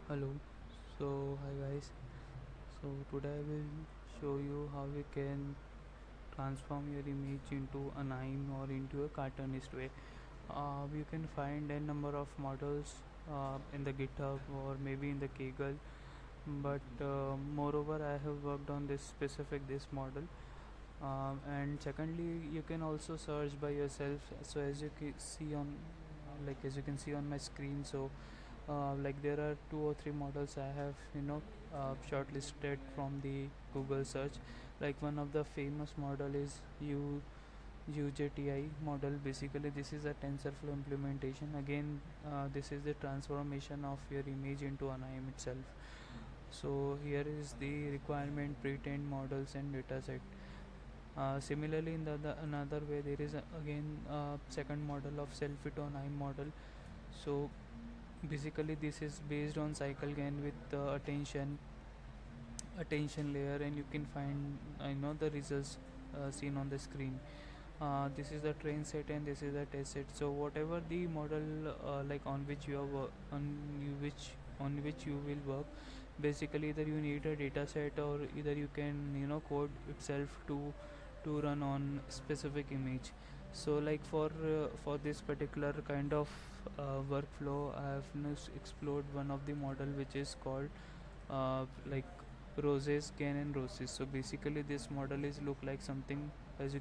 Hello. Hi guys. Today I will show you how we can transform your image into an anime or into a cartoonist way. You can find a number of models in the GitHub or maybe in the Kaggle, but moreover I have worked on this model. And secondly, you can also search by yourself. So as you see on as you can see on my screen, like there are two or three models I have shortlisted from the Google search. Like one of the famous model is UJTI model. Basically this is a TensorFlow implementation. Again, this is the transformation of your image into an IM itself. So here is the requirement, pre-trained models and dataset. Similarly, in the another way, there is again second model of Selfie to IM model. So basically this is based on cycle gain with attention layer, and you can find the results seen on the screen. This is the train set and this is the test set. So whatever the model like on which you are on which you will work, basically either you need a data set or either you can code itself to run on specific image. So like for this particular kind of workflow, I have explored one of the model which is called like roses, gain and roses. So basically this model is look like something as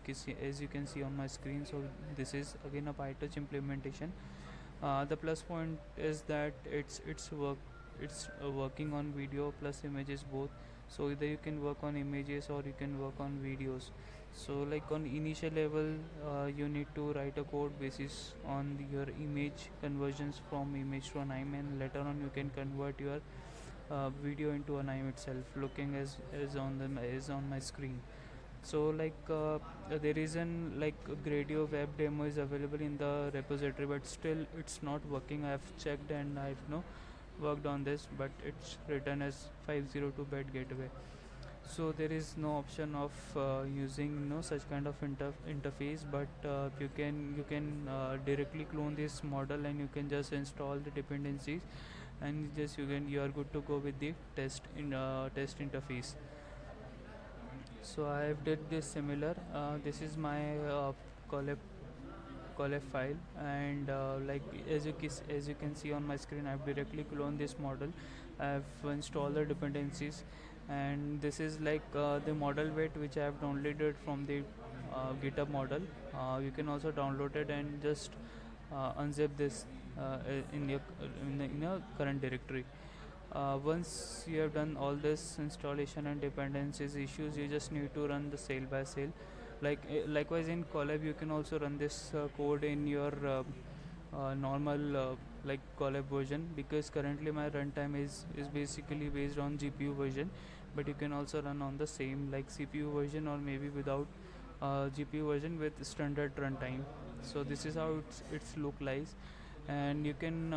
you can see on my screen. So this is again a PyTorch implementation. The plus point is that it's working on video plus images both. So either you can work on images or you can work on videos. So like on initial level, you need to write a code basis on your image conversions from image to an IM, and later on you can convert your video into an IM itself, looking as on my screen. So there is an like Gradio web demo is available in the repository, but still it's not working. I have checked and I've worked on this, but it's written as 502 bit gateway. So there is no option of using such kind of interface, but you can directly clone this model and you can just install the dependencies, and just you are good to go with the test interface. So I have did this similar. This is my collab collab file, and as you can see on my screen, I've directly cloned this model. I've installed the dependencies, and this is the model weight which I have downloaded from the GitHub model. You can also download it and just unzip this in your current directory. Once you have done all this installation and dependencies issues, you just need to run the sail by sail. Likewise in Colab, you can also run this code in your normal Colab version, because currently my runtime is basically based on GPU version, but you can also run on the same like CPU version, or maybe without GPU version with standard runtime. So this is how it's look like, and you can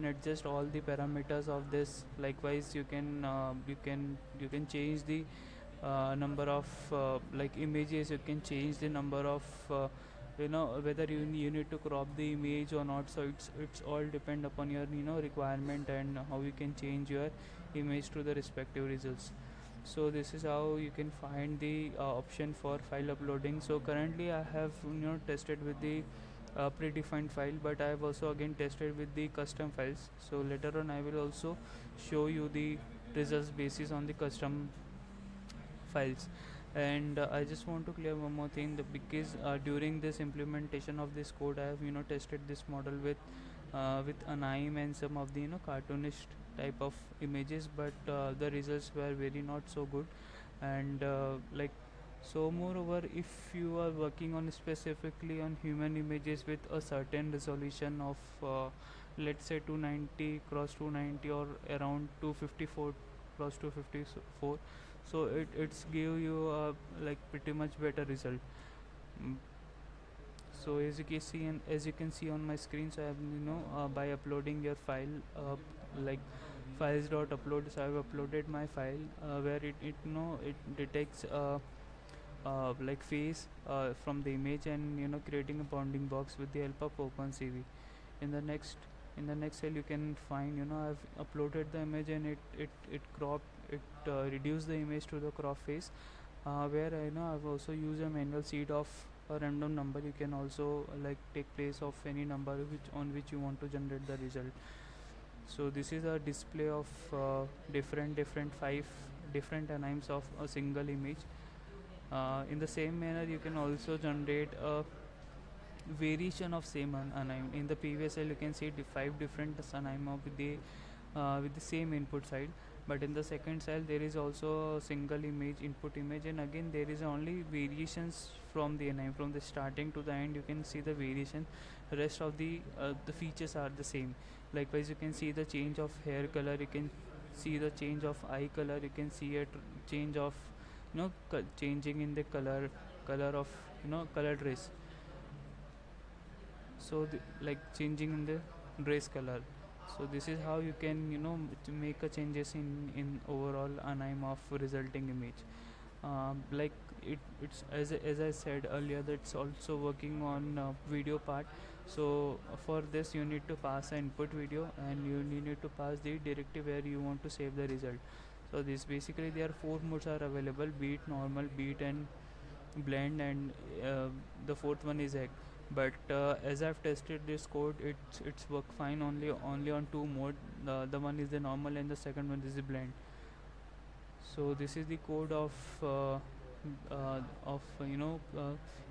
adjust all the parameters of this. Likewise, you can change the number of images. You can change the number of whether you need to crop the image or not. So it's all depend upon your requirement, and how you can change your image to the respective results. So this is how you can find the option for file uploading. So currently I have tested with the predefined file, but I have also again tested with the custom files. So later on I will also show you the results basis on the custom files. And I just want to clear one more thing, that because during this implementation of this code, I have tested this model with anime and some of the cartoonish type of images, but the results were very not so good. And so moreover, if you are working on specifically on human images with a certain resolution of let's say 290 cross 290 or around 254 cross 254, so it's give you a pretty much better result. Mm. So as you can see on my screen, so I have by uploading your file like files dot upload. So I have uploaded my file where it detects face from the image, and creating a bounding box with the help of OpenCV. In the next In the next cell you can find, I've uploaded the image and it crop it reduce the image to the crop face, where I've also used a manual seed of a random number. You can also like take place of any number which you want to generate the result. So this is a display of different five different animes of a single image. In the same manner you can also generate a variation of same anime. In the previous cell you can see five different anime with the same input side, but in the second cell there is also a single image input image, and again there is only variations from the anime. From the starting to the end you can see the variation. Rest of the features are the same. Likewise you can see the change of hair color, you can see the change of eye color, you can see a change of changing in the color of color dress. So like changing in the dress color. So this is how you can to make a changes in overall anime of resulting image. Like it's as I said earlier, that's also working on video part. So for this you need to pass an input video, and you need to pass the directive where you want to save the result. So this basically there are four modes are available: beat, normal, beat, and blend, and the fourth one is egg. But as I've tested this code, it's work fine only on two mode. The one is the normal and the second one is the blend. So this is the code of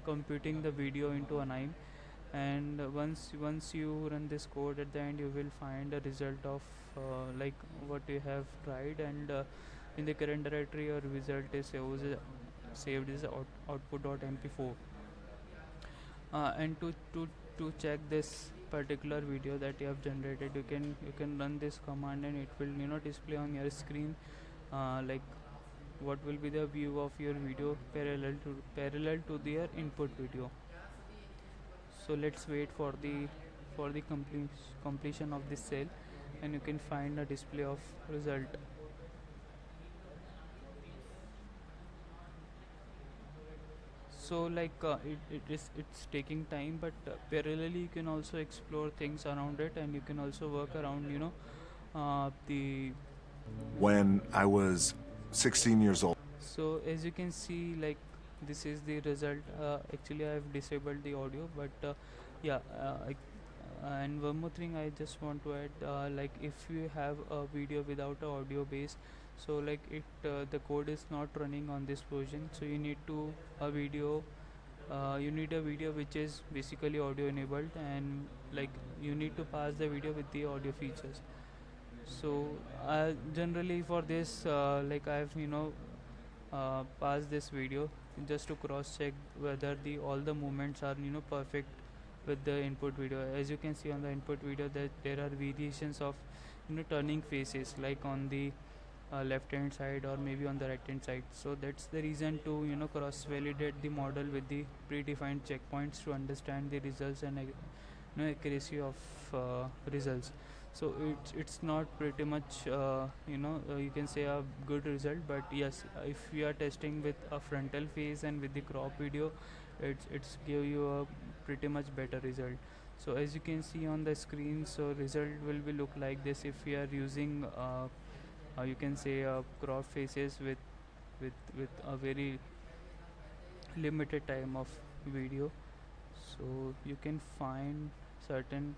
computing the video into an anime. And once you run this code, at the end you will find a result of like what you have tried, and in the current directory your result is saved as output.mp4. And to check this particular video that you have generated, you can run this command, and it will display on your screen like what will be the view of your video parallel to their input video. So let's wait for the completion of this cell, and you can find a display of result. So like it's taking time, but parallelly you can also explore things around it, and you can also work around the When I was 16 years old. So as you can see, like this is the result. Actually I have disabled the audio, but yeah and one more thing I just want to add, like if you have a video without a audio base, so like the code is not running on this version, so you need to a video you need a video which is basically audio enabled, and like you need to pass the video with the audio features. So generally for this like I've pass this video just to cross check whether the all the movements are perfect with the input video. As you can see on the input video that there are variations of turning faces, like on the left hand side or maybe on the right hand side. So that's the reason to cross validate the model with the predefined checkpoints to understand the results and accuracy of results. So it's not pretty much you can say a good result, but yes, if you are testing with a frontal face and with the crop video, it's give you a pretty much better result. So as you can see on the screen, so result will be look like this if we are using you can say crop faces with a very limited time of video. So you can find certain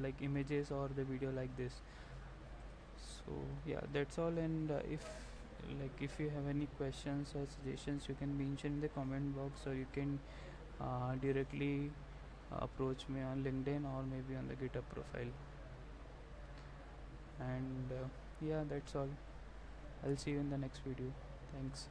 like images or the video like this. So yeah, that's all. And if you have any questions or suggestions, you can mention in the comment box, or you can directly approach me on LinkedIn or maybe on the GitHub profile. And yeah, that's all. I'll see you in the next video. Thanks.